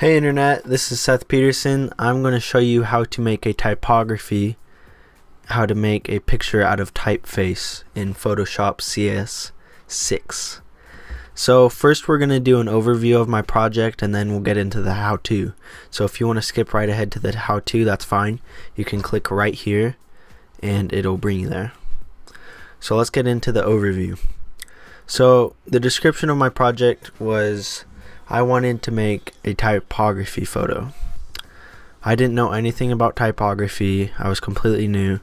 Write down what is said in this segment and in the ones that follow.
Hey Internet, this is Seth Peterson. I'm going to show you how to make a typography, how to make a picture out of typeface in Photoshop CS6. So first we're going to do an overview of my project and then we'll get into the how-to. So if you want to skip right ahead to the how-to, that's fine. You can click right here and it'll bring you there. So let's get into the overview. So the description of my project was I wanted to make a typography photo. I didn't know anything about typography. I was completely new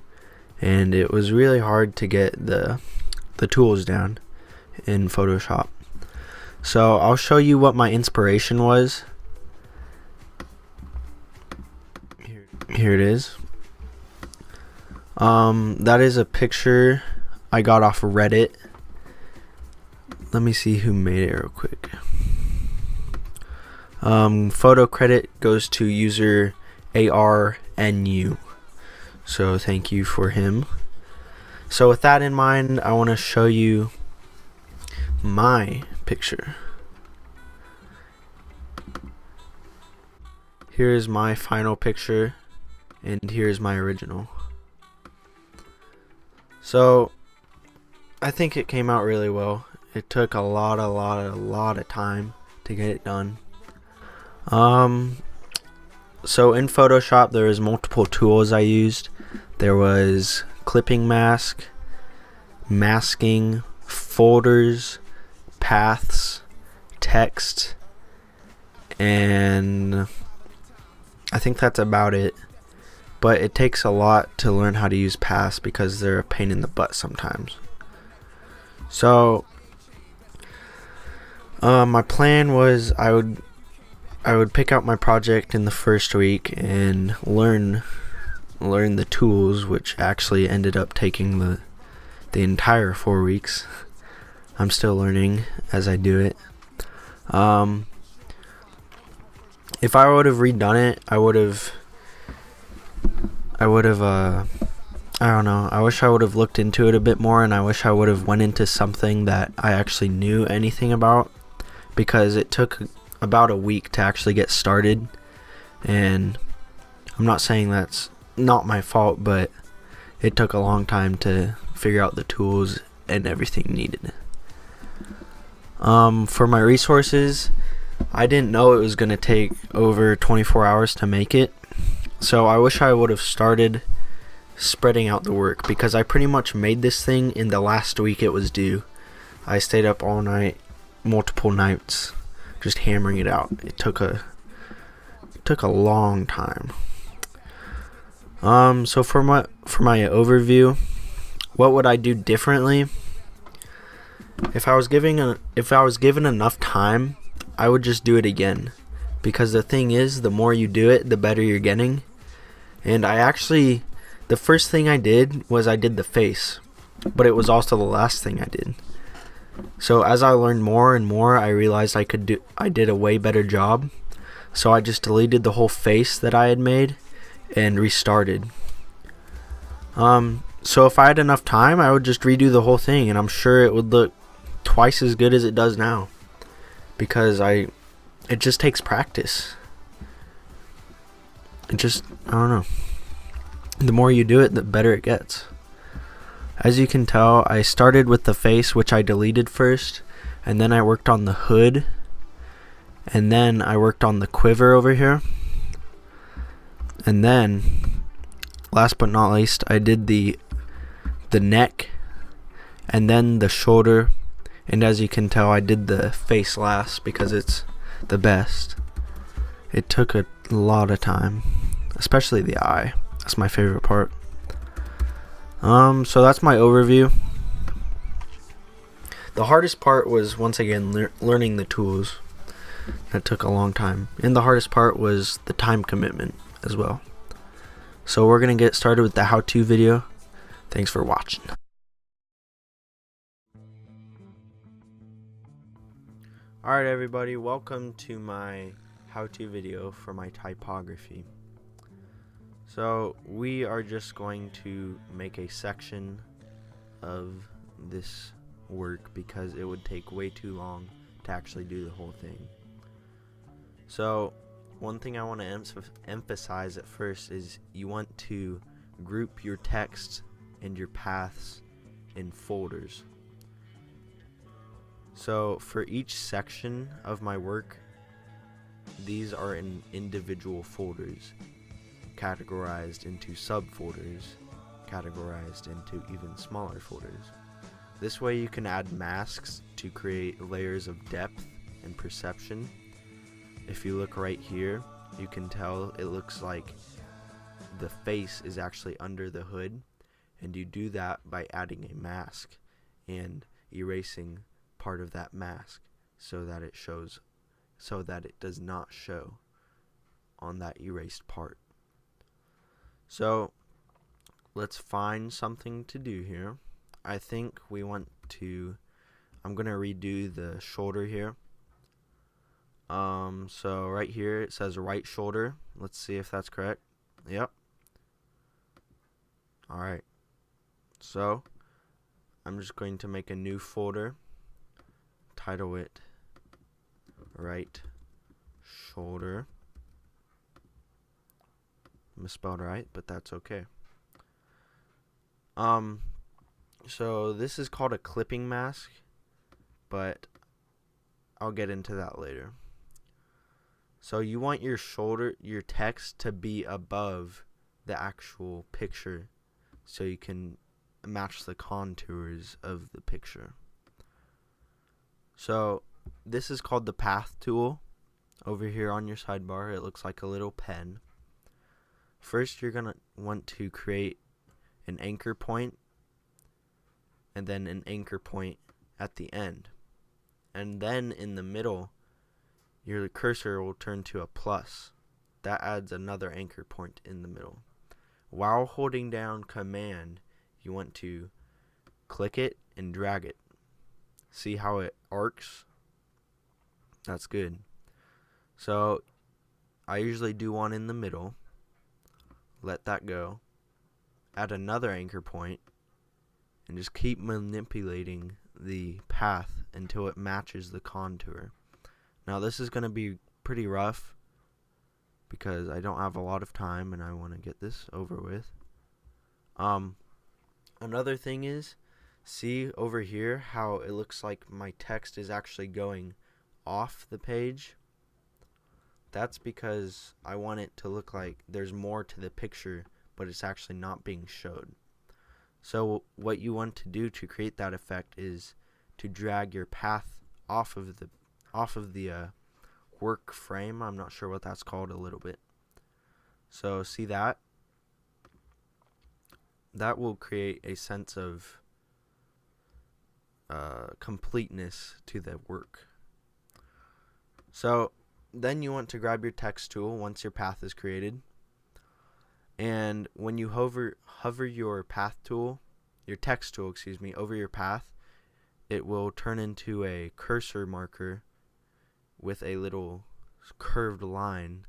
and it was really hard to get the tools down in Photoshop. So I'll show you what my inspiration was. Here it is. That is a picture I got off of Reddit. Let me see who made it real quick. Photo credit goes to user ARNU. So thank you for him. So with that in mind, I want to show you my picture. Here is my final picture and here's my original. So I think it came out really well. It took a lot of time to get it done. So in Photoshop there was multiple tools I used. There was clipping mask, masking, folders, paths, text, and I think that's about it. But it takes a lot to learn how to use paths because they're a pain in the butt sometimes. So my plan was I would pick out my project in the first week and learn the tools, which actually ended up taking the entire 4 weeks. I'm still learning as I do it. If I would have redone it, I would have I don't know, I wish I would have looked into it a bit more, and I wish I would have went into something that I actually knew anything about, because it took about a week to actually get started. And I'm not saying that's not my fault, but it took a long time to figure out the tools and everything needed. For my resources, I didn't know it was going to take over 24 hours to make it, so I wish I would have started spreading out the work, because I pretty much made this thing in the last week it was due. I stayed up all night, multiple nights, just hammering it out. It took a long time. So for my overview, what would I do differently? If I was given enough time, I would just do it again, because the thing is, the more you do it, the better you're getting. And the first thing I did was I did the face, but it was also the last thing I did. So as I learned more and more, I realized I did a way better job. So I just deleted the whole face that I had made and restarted. So if I had enough time, I would just redo the whole thing, and I'm sure it would look twice as good as it does now, because it just takes practice. I don't know. The more you do it, the better it gets. As you can tell, I started with the face, which I deleted first, and then I worked on the hood, and then I worked on the quiver over here, and then last but not least, I did the neck, and then the shoulder, and as you can tell, I did the face last because it's the best. It took a lot of time, especially the eye. That's my favorite part. So that's my overview. The hardest part was, once again, learning the tools. That took a long time. And the hardest part was the time commitment as well. So we're going to get started with the how-to video. Thanks for watching. Alright everybody, welcome to my how-to video for my typography. So we are just going to make a section of this work because it would take way too long to actually do the whole thing. So one thing I want to emphasize at first is you want to group your text and your paths in folders. So for each section of my work, these are in individual folders, categorized into subfolders, categorized into even smaller folders. This way you can add masks to create layers of depth and perception. If you look right here, you can tell it looks like the face is actually under the hood, and you do that by adding a mask and erasing part of that mask so that it does not show on that erased part. So let's find something to do here. I think we want to, I'm going to redo the shoulder here. So right here it says right shoulder. Let's see if that's correct. Yep. Alright. So I'm just going to make a new folder. Title it right shoulder. Misspelled right, but that's okay. So this is called a clipping mask, but I'll get into that later. So you want your text to be above the actual picture so you can match the contours of the picture. So this is called the path tool. Over here on your sidebar, it looks like a little pen. First, you're going to want to create an anchor point and then an anchor point at the end. And then in the middle, your cursor will turn to a plus. That adds another anchor point in the middle. While holding down Command, you want to click it and drag it. See how it arcs? That's good. So I usually do one in the middle. Let that go. Add another anchor point and just keep manipulating the path until it matches the contour. Now this is going to be pretty rough because I don't have a lot of time and I want to get this over with. Another thing is, see over here how it looks like my text is actually going off the page? That's because I want it to look like there's more to the picture, but it's actually not being showed. So what you want to do to create that effect is to drag your path off of the work frame. I'm not sure what that's called a little bit. So see that? That will create a sense of completeness to the work. So then you want to grab your text tool once your path is created, and when you hover your path tool, your text tool, over your path, it will turn into a cursor marker with a little curved line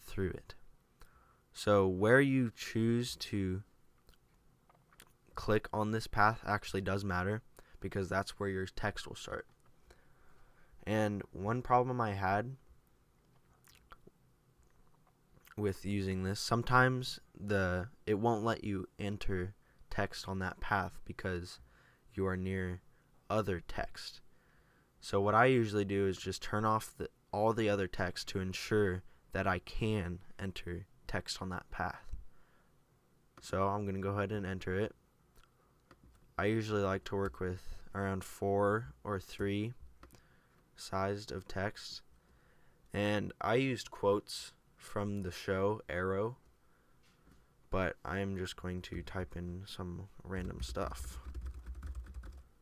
through it. So where you choose to click on this path actually does matter, because that's where your text will start. And one problem I had with using this, sometimes it won't let you enter text on that path because you are near other text. So what I usually do is just turn off all the other text to ensure that I can enter text on that path. So I'm going to go ahead and enter it. I usually like to work with around 4 or 3 sized of text, and I used quotes from the show Arrow, but I am just going to type in some random stuff.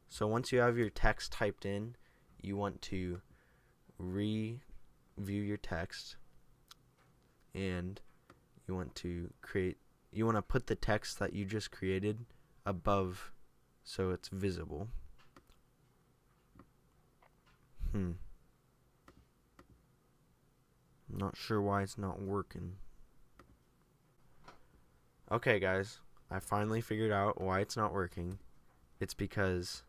So once you have your text typed in, you want to review your text, and you want to put the text that you just created above so it's visible. I'm not sure why it's not working. Okay guys, I finally figured out why it's not working. It's because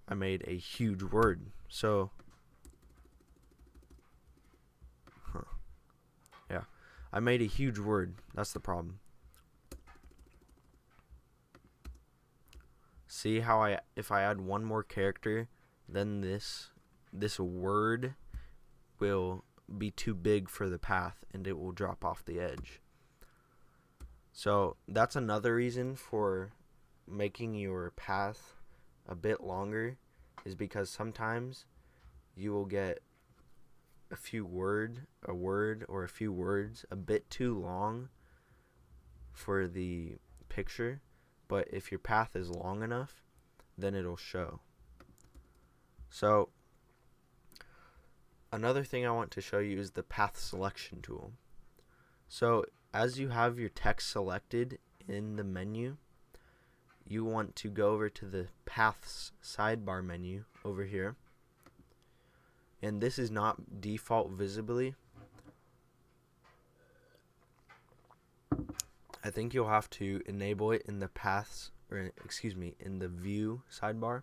I made a huge word. So I made a huge word. That's the problem. See how if I add one more character, then this word will be too big for the path and it will drop off the edge. So that's another reason for making your path a bit longer, is because sometimes you will get a word or a few words a bit too long for the picture, but if your path is long enough, then it'll show. So another thing I want to show you is the path selection tool. So as you have your text selected in the menu, you want to go over to the paths sidebar menu over here, and this is not default visibly. I think you'll have to enable it in the paths, or in the view sidebar.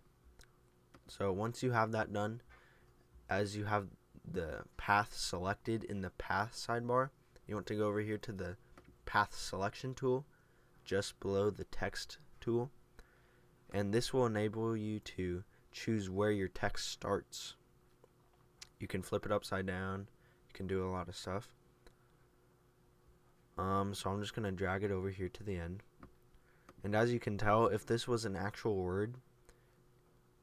So once you have that done, as you have the path selected in the path sidebar, you want to go over here to the path selection tool just below the text tool, and this will enable you to choose where your text starts. You can flip it upside down, you can do a lot of stuff. So I'm just going to drag it over here to the end. And as you can tell, if this was an actual word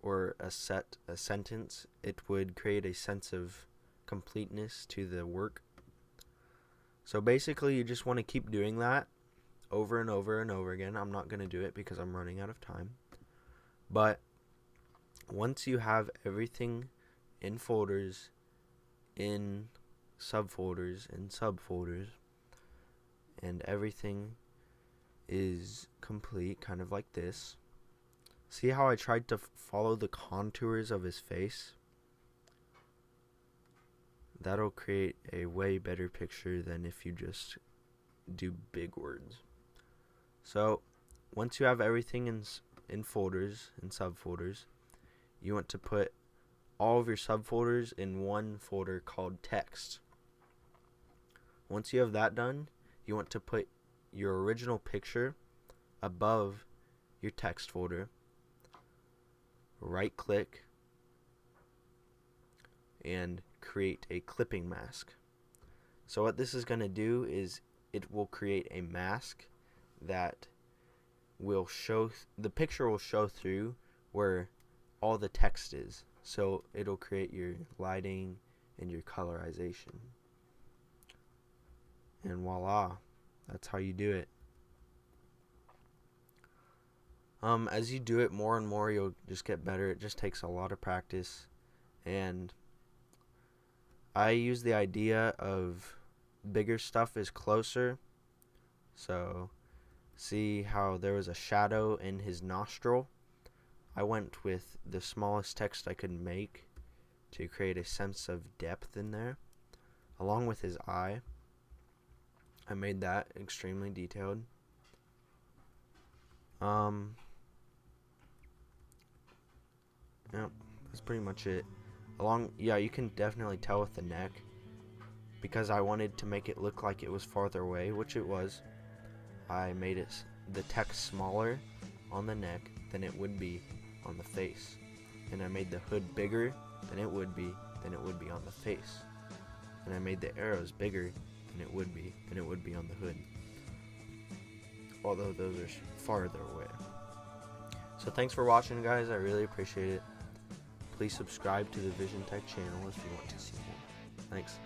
or a sentence, it would create a sense of completeness to the work. So basically you just want to keep doing that over and over and over again. I'm not going to do it because I'm running out of time. But once you have everything in folders, in subfolders, in subfolders, and everything is complete, kind of like this. See how I tried to follow the contours of his face? That'll create a way better picture than if you just do big words. So once you have everything in folders and subfolders, you want to put all of your subfolders in one folder called text. Once you have that done, you want to put your original picture above your text folder. Right click and create a clipping mask. So what this is going to do is it will create a mask that will show, the picture will show through where all the text is. So it'll create your lighting and your colorization. And voila, that's how you do it. As you do it more and more, you'll just get better. It just takes a lot of practice. And I use the idea of bigger stuff is closer. So see how there was a shadow in his nostril? I went with the smallest text I could make to create a sense of depth in there, along with his eye. I made that extremely detailed. Yep, that's pretty much it. You can definitely tell with the neck, because I wanted to make it look like it was farther away, which it was. I made the text smaller on the neck than it would be on the face, and I made the hood bigger than it would be on the face, and I made the arrows bigger than it would be on the hood, although those are farther away. So thanks for watching, guys. I really appreciate it. Please subscribe to the Vision Tech channel if you want to see more. Thanks.